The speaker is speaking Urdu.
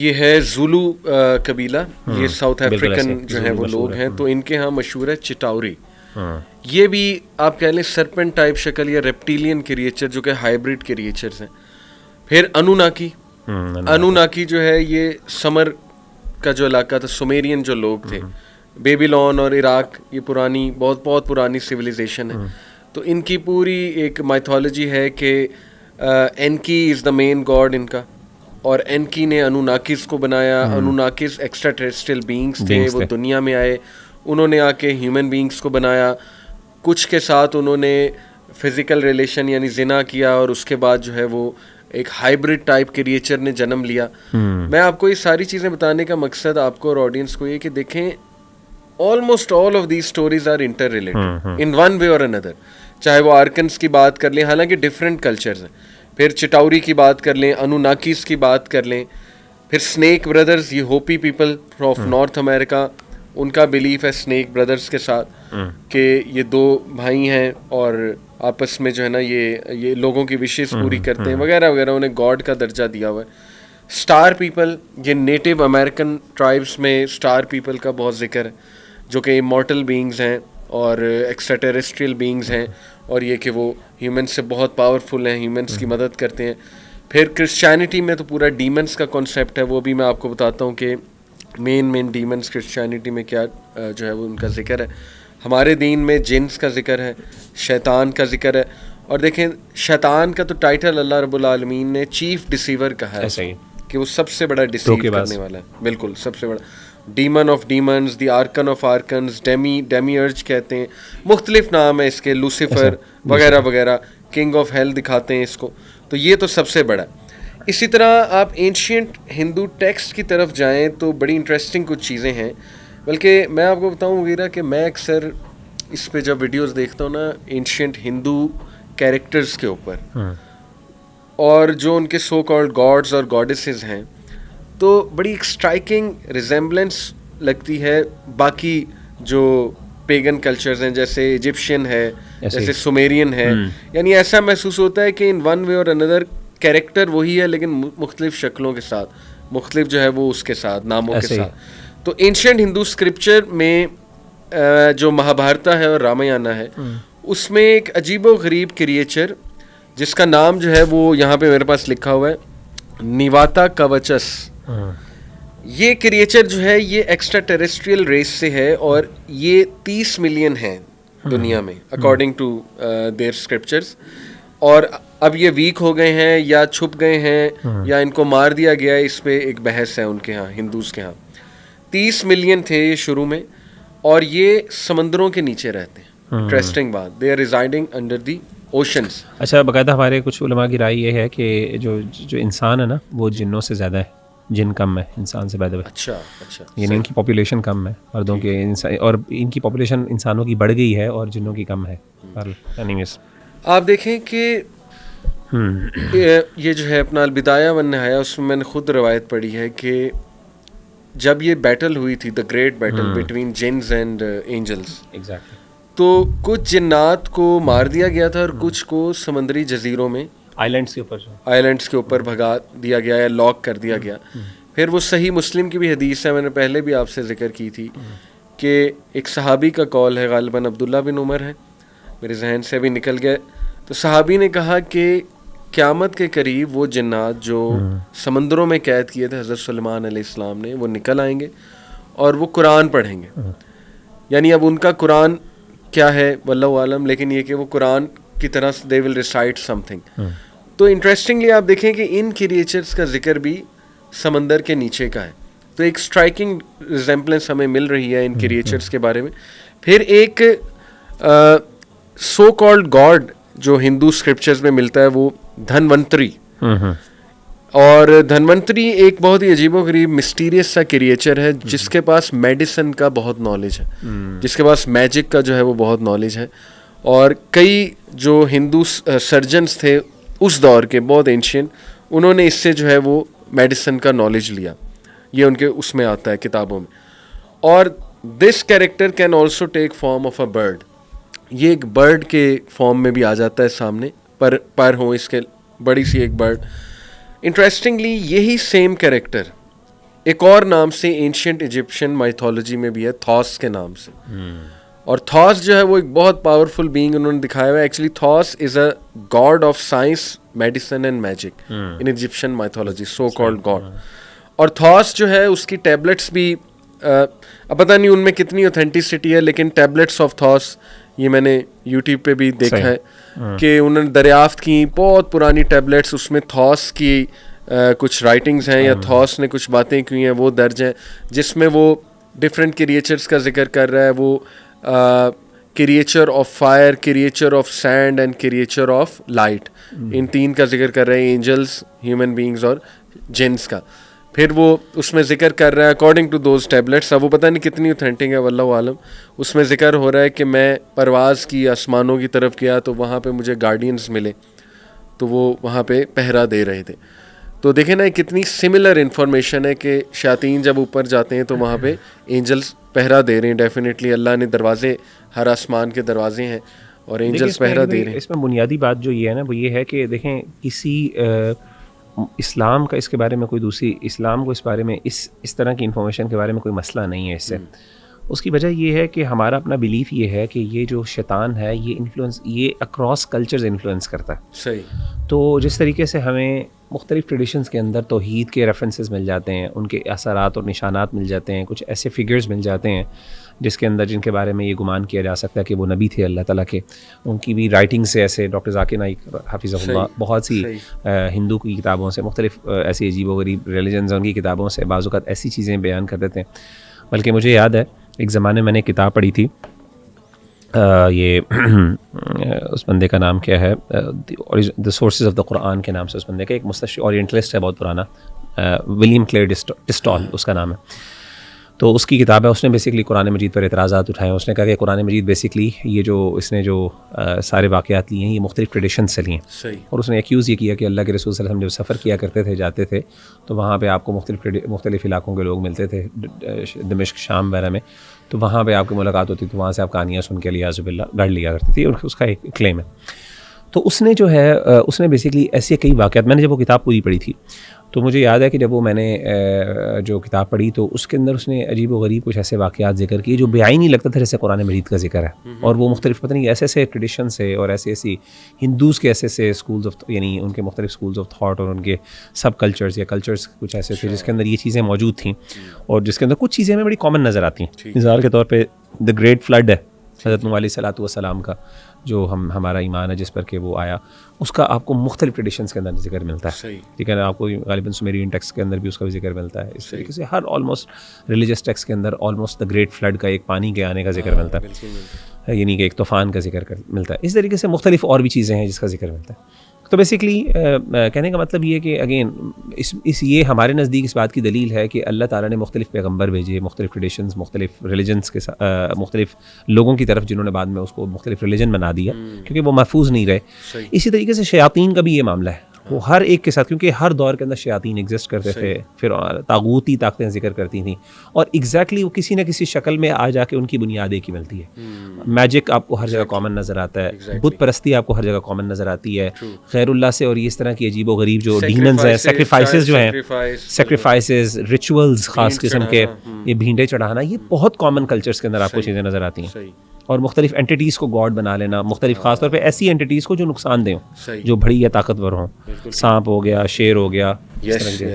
یہ ہے زولو قبیلہ، یہ ساؤتھ افریقن جو ہیں وہ لوگ ہیں، تو ان کے ہاں مشہور ہے چٹاوری. یہ بھی آپ کہہ لیں سرپنٹ ٹائپ شکل یا ریپٹیلین کریچر جو کہ ہائبرڈ کریچرز ہیں. پھر انوناکی جو ہے یہ سمر کا جو علاقہ تھا، سومیرین جو لوگ تھے، بیبیلون اور عراق، یہ پرانی بہت بہت پرانی سویلائزیشن ہے. تو ان کی پوری ایک مائتھولوجی ہے کہ انکی از دا مین گاڈ ان کا، اور انکی نے انوناکیز کو بنایا. انوناکیز ایکسٹرا ٹیریسٹریل بینگز تھے، وہ دنیا میں آئے، انہوں نے آ کے ہیومن بینگز کو بنایا. کچھ کے ساتھ انہوں نے فزیکل ریلیشن یعنی زنا کیا، اور اس کے بعد جو ہے وہ ایک ہائبرڈ ٹائپ کریچر نے جنم لیا. میں آپ کو یہ ساری چیزیں بتانے کا مقصد آپ کو اور آڈینس کو یہ کہ دیکھیں almost all of these stories are interrelated in one way اور اندر. چاہے وہ آرکنس کی بات کر لیں، حالانکہ ڈفرینٹ کلچرز ہیں، پھر چٹاوری کی بات کر لیں، انوناکیز کی بات کر لیں، پھر سنیک بردرز، یہ ہوپی پیپل آف نارتھ امریکہ، ان کا بلیف ہے اسنیک بردرز کے ساتھ کہ یہ دو بھائی ہیں اور آپس میں جو ہے نا یہ لوگوں کی وشز پوری کرتے ہیں وغیرہ وغیرہ، انہیں گاڈ کا درجہ دیا ہوا ہے. اسٹار پیپل، یہ نیٹو امریکن ٹرائبس میں اسٹار پیپل کا بہت ذکر ہے، جو کہ امورٹل بینگز ہیں اور ایکسٹرا ٹیریسٹریل بینگز ہیں، اور یہ کہ وہ ہیومنس سے بہت پاورفل ہیں، ہیومنس کی مدد کرتے ہیں. پھر کرسچینٹی میں تو پورا ڈیمنس کا کانسیپٹ ہے، وہ بھی میں آپ کو بتاتا ہوں کہ مین ڈیمنس کرسچینٹی میں کیا جو ہے وہ ان کا ذکر ہے. ہمارے دین میں جنس کا ذکر ہے، شیطان کا ذکر ہے. اور دیکھیں شیطان کا تو ٹائٹل اللہ رب العالمین نے چیف ڈیسیور کہا ہے کہ وہ سب سے بڑا ڈیسیو کرنے والا ہے، بالکل سب سے بڑا. Demon of demons, the archon of archons, demiurge کہتے ہیں، مختلف نام ہے اس کے، لوسیفر وغیرہ وغیرہ، کنگ آف ہیل دکھاتے ہیں اس کو. تو یہ تو سب سے بڑا. اسی طرح آپ اینشینٹ ہندو ٹیکسٹ کی طرف جائیں تو بڑی انٹرسٹنگ کچھ چیزیں ہیں. بلکہ میں آپ کو بتاؤں وغیرہ کہ میں اکثر اس پہ جب ویڈیوز دیکھتا ہوں نا اینشینٹ ہندو کیریکٹرز کے اوپر اور جو ان کے سو کالڈ گاڈز اور گاڈیسز ہیں، تو بڑی ایک اسٹرائکنگ ریزیمبلنس لگتی ہے باقی جو پیگن کلچرز ہیں، جیسے ایجپشین ہے، جیسے سومیرین ہے. یعنی ایسا محسوس ہوتا ہے کہ ان ون وے اور اندر کیریکٹر وہی ہے لیکن مختلف شکلوں کے ساتھ، مختلف جو ہے وہ اس کے ساتھ ناموں کے ساتھ. تو اینشینٹ ہندو اسکرپچر میں جو مہابھارتا ہے اور رامایانا ہے، اس میں ایک عجیب و غریب کریچر جس کا نام جو ہے وہ یہاں پہ میرے پاس لکھا ہوا ہے، نیواتا کوچس. یہ کریچر جو ہے یہ ایکسٹرا ٹیریسٹریل ریس سے ہے، اور یہ 30 ملین ہیں دنیا میں اکارڈنگ ٹو دیئر اسکرپچرز. اور اب یہ ویک ہو گئے ہیں یا چھپ گئے ہیں یا ان کو مار دیا گیا ہے، اس پہ ایک بحث ہے ان کے ہاں، ہندوز کے ہاں. 30 ملین تھے یہ شروع میں، اور یہ سمندروں کے نیچے رہتے ہیں. انٹرسٹنگ بات، they are residing under the oceans. اچھا، باقاعدہ ہمارے کچھ علماء کی رائے یہ ہے کہ جو انسان ہے نا وہ جنوں سے زیادہ ہے، جن کم ہے انسان سے پیدا. اچھا یعنی ان کی پاپولیشن کم ہے مردوں کے، اور ان کی پاپولیشن انسانوں کی بڑھ گئی ہے اور جنوں کی کم ہے. آپ دیکھیں کہ یہ جو ہے اپنا البدایہ والنہایہ، اس میں نے خود روایت پڑھی ہے کہ جب یہ بیٹل ہوئی تھی، the great battle between jinns and angels, تو کچھ جنات کو مار دیا گیا تھا اور کچھ کو سمندری جزیروں میں آئلینڈس کے اوپر بھگا دیا گیا یا لاک کر دیا گیا. پھر وہ صحیح مسلم کی بھی حدیث ہے، میں نے پہلے بھی آپ سے ذکر کی تھی کہ ایک صحابی کا قول ہے، غالباً عبداللہ بن عمر ہے، میرے ذہن سے ابھی نکل گیا. تو صحابی نے کہا کہ قیامت کے قریب وہ جنات جو سمندروں میں قید کیے تھے حضرت سلیمان علیہ السلام نے، وہ نکل آئیں گے اور وہ قرآن پڑھیں گے. یعنی اب ان کا قرآن کیا ہے واللہ عالم، لیکن یہ کہ وہ قرآن کی طرح دے ول ریسائٹ سم تھنگ. تو انٹرسٹنگلی آپ دیکھیں کہ ان کریچرز کا ذکر بھی سمندر کے نیچے کا ہے. تو ایک اسٹرائکنگ ریزیمبلنس ہمیں مل رہی ہے ان کریچرز کے بارے میں. پھر ایک سو کالڈ گاڈ جو ہندو اسکرپچرز میں ملتا ہے وہ دھنونتری. اور دھنونتری ایک بہت ہی عجیب و غریب مسٹیریس سا کریچر ہے جس کے پاس میڈیسن کا بہت نالج ہے، جس کے پاس میجک کا جو ہے وہ بہت نالج ہے. اور کئی جو ہندو سرجنس تھے اس دور کے بہت اینشین، انہوں نے اس سے جو ہے وہ میڈیسن کا نالج لیا. یہ ان کے اس میں آتا ہے کتابوں میں. اور this character can also take form of a bird. یہ ایک برڈ کے فارم میں بھی آ جاتا ہے سامنے، پر ہوں اس کے بڑی سی ایک برڈ. انٹرسٹنگلی یہی سیم کیریکٹر ایک اور نام سے اینشینٹ ایجپشین مائتھولوجی میں بھی ہے تھوس کے نام سے. اور تھوس جو ہے وہ ایک بہت پاورفل بینگ انہوں نے دکھایا ہوا ہے. Actually Thoth is a god of science, medicine and magic in Egyptian mythology, so called god. اور تھوس جو ہے اس کی ٹیبلٹس بھی اب پتہ نہیں ان میں کتنی اوتھینٹسٹی ہے, لیکن ٹیبلٹس آف تھوس یہ میں نے یوٹیوب پہ بھی دیکھا ہے کہ انہوں نے دریافت کی بہت پرانی ٹیبلٹس, اس میں تھوس کی کچھ رائٹنگز ہیں یا تھوس نے کچھ باتیں کی ہیں وہ درج ہیں, جس میں وہ ڈفرینٹ کریچرس کا ذکر کر رہا ہے. وہ creature of fire, creature of sand and creature of light, ان تین کا ذکر کر رہے ہیں, اینجلس, ہیومن بینگز اور جنس کا. پھر وہ اس میں ذکر کر رہا ہے اکارڈنگ ٹو دوز ٹیبلٹس, اب وہ پتہ نہیں کتنی اوتھینٹک ہے واللہ عالم, اس میں ذکر ہو رہا ہے کہ میں پرواز کی آسمانوں کی طرف گیا تو وہاں پہ مجھے گارڈینز ملے, تو وہ وہاں پہ پہرا دے رہے تھے. تو دیکھیں نا کتنی سملر انفارمیشن ہے کہ شیاطین جب اوپر جاتے ہیں تو وہاں پہ اینجلس پہرا دے رہے ہیں. ڈیفینیٹلی اللہ نے دروازے, ہر آسمان کے دروازے ہیں اور اینجلس پہرا دے رہے ہیں. اس میں بنیادی بات جو یہ ہے نا وہ یہ ہے کہ دیکھیں کسی اسلام کا اس کے بارے میں کوئی دوسری, اسلام کو اس بارے میں اس طرح کی انفارمیشن کے بارے میں کوئی مسئلہ نہیں ہے اس سے. اس کی وجہ یہ ہے کہ ہمارا اپنا بلیف یہ ہے کہ یہ جو شیطان ہے یہ انفلوئنس, یہ اکراس کلچرز انفلوئنس کرتا ہے. صحیح. تو جس طریقے سے ہمیں مختلف ٹریڈیشنز کے اندر توحید کے ریفرنسز مل جاتے ہیں, ان کے اثرات اور نشانات مل جاتے ہیں, کچھ ایسے فگرز مل جاتے ہیں جس کے اندر جن کے بارے میں یہ گمان کیا جا سکتا ہے کہ وہ نبی تھے اللہ تعالیٰ کے. ان کی بھی رائٹنگ سے, ایسے ڈاکٹر ذاکر نائک حافظہ اللہ, بہت سی ہندو کی کتابوں سے, مختلف ایسی عجیب و غریب ریلیجنز ان کی کتابوں سے بعض اوقات ایسی چیزیں بیان کر دیتے ہیں. بلکہ مجھے یاد ہے ایک زمانے میں نے کتاب پڑھی تھی, یہ اس بندے کا نام کیا ہے, دا سورسز آف دا قرآن کے نام سے اس بندے کا, ایک مستشرق اورینٹلسٹ ہے بہت پرانا, ولیم کلیئر ٹسٹال اس کا نام ہے. تو اس کی کتاب ہے, اس نے بیسکلی قرآن مجید پر اعتراضات اٹھائے. اس نے کہا کہ قرآن مجید بیسکلی یہ جو اس نے جو سارے واقعات لیے ہیں یہ مختلف ٹریڈیشن سے لیے ہیں. اور اس نے ایکیوز یہ کیا کہ اللہ کے رسول صلی اللہ علیہ وسلم جب سفر کیا کرتے تھے, جاتے تھے, تو وہاں پہ آپ کو مختلف علاقوں کے لوگ ملتے تھے, دمشق, شام وغیرہ میں, تو وہاں پہ آپ کی ملاقات ہوتی تھی, وہاں سے آپ کہانیاں سن کے لیاذ باللہ گڑھ لیا کرتی تھی. اور اس کا ایک کلیم ہے. تو اس نے جو ہے اس نے بیسکلی ایسے کئی واقعات, میں نے جب وہ کتاب پوری پڑھی تھی تو مجھے یاد ہے کہ جب وہ میں نے جو کتاب پڑھی تو اس کے اندر اس نے عجیب و غریب کچھ ایسے واقعات ذکر کیے جو بیان نہیں لگتا تھا جیسے قرآن مجید کا ذکر ہے. اور وہ مختلف پتہ نہیں ایسے ایسے ٹریڈیشن سے اور ایسی ہندوز کے ایسے اسکولز آف, یعنی ان کے مختلف اسکولز آف تھاٹ اور ان کے سب کلچرز یا کلچرز کچھ ایسے تھے جس کے اندر یہ چیزیں موجود تھیں, اور جس کے اندر کچھ چیزیں ہمیں بڑی کامن نظر آتی ہیں. مثال کے طور پہ دا گریٹ فلڈ ہے حضرت نوح علیہ الصلوۃ والسلام کا, جو ہمارا ایمان ہے جس پر کہ وہ آیا, اس کا آپ کو مختلف ٹریڈیشنس کے اندر ذکر ملتا ہے. ٹھیک ہے نا, آپ کو غالباً سومیرین ٹیکسٹ کے اندر بھی اس کا بھی ذکر ملتا ہے. اس طریقے سے ہر آلموسٹ ریلیجس ٹیکسٹ کے اندر آلموسٹ دا گریٹ فلڈ کا, ایک پانی کے آنے کا ذکر ملتا ہے, یعنی کہ ایک طوفان کا ذکر ملتا ہے. اس طریقے سے مختلف اور بھی چیزیں ہیں جس کا ذکر ملتا ہے. تو بیسکلی کہنے کا مطلب یہ کہ اگین یہ ہمارے نزدیک اس بات کی دلیل ہے کہ اللہ تعالیٰ نے مختلف پیغمبر بھیجے, مختلف ٹریڈیشنز, مختلف ریلیجنس کے مختلف لوگوں کی طرف, جنہوں نے بعد میں اس کو مختلف ریلیجن بنا دیا کیونکہ وہ محفوظ نہیں رہے. اسی طریقے سے شیاطین کا بھی یہ معاملہ ہے, وہ ہر ایک کے ساتھ, کیونکہ ہر دور کے اندر شیاطین ایگزسٹ کرتے تھے, پھر طاغوتی طاقتیں ذکر کرتی تھیں, اور ایگزیکٹلی وہ کسی نہ کسی شکل میں آ جا کے ان کی بنیاد ایک ہی ملتی ہے. میجک آپ کو ہر جگہ کامن نظر آتا ہے, بت پرستی آپ کو ہر جگہ کامن نظر آتی ہے, غیر اللہ سے اور اس طرح کی عجیب و غریب جو ڈیمنز ہیں, سیکریفائسز جو ہیں, سیکریفائسز, ریچولز خاص قسم کے, یہ بھینڈے چڑھانا, یہ بہت کامن کلچرز کے اندر آپ کو چیزیں نظر آتی ہیں. اور مختلف اینٹیٹیز کو گاڈ بنا لینا, مختلف خاص طور پہ ایسی اینٹیٹیز کو جو نقصان دیں, جو بڑی یا طاقتور ہوں, سانپ ہو گیا, شیر ہو گیا, اس طرح کے.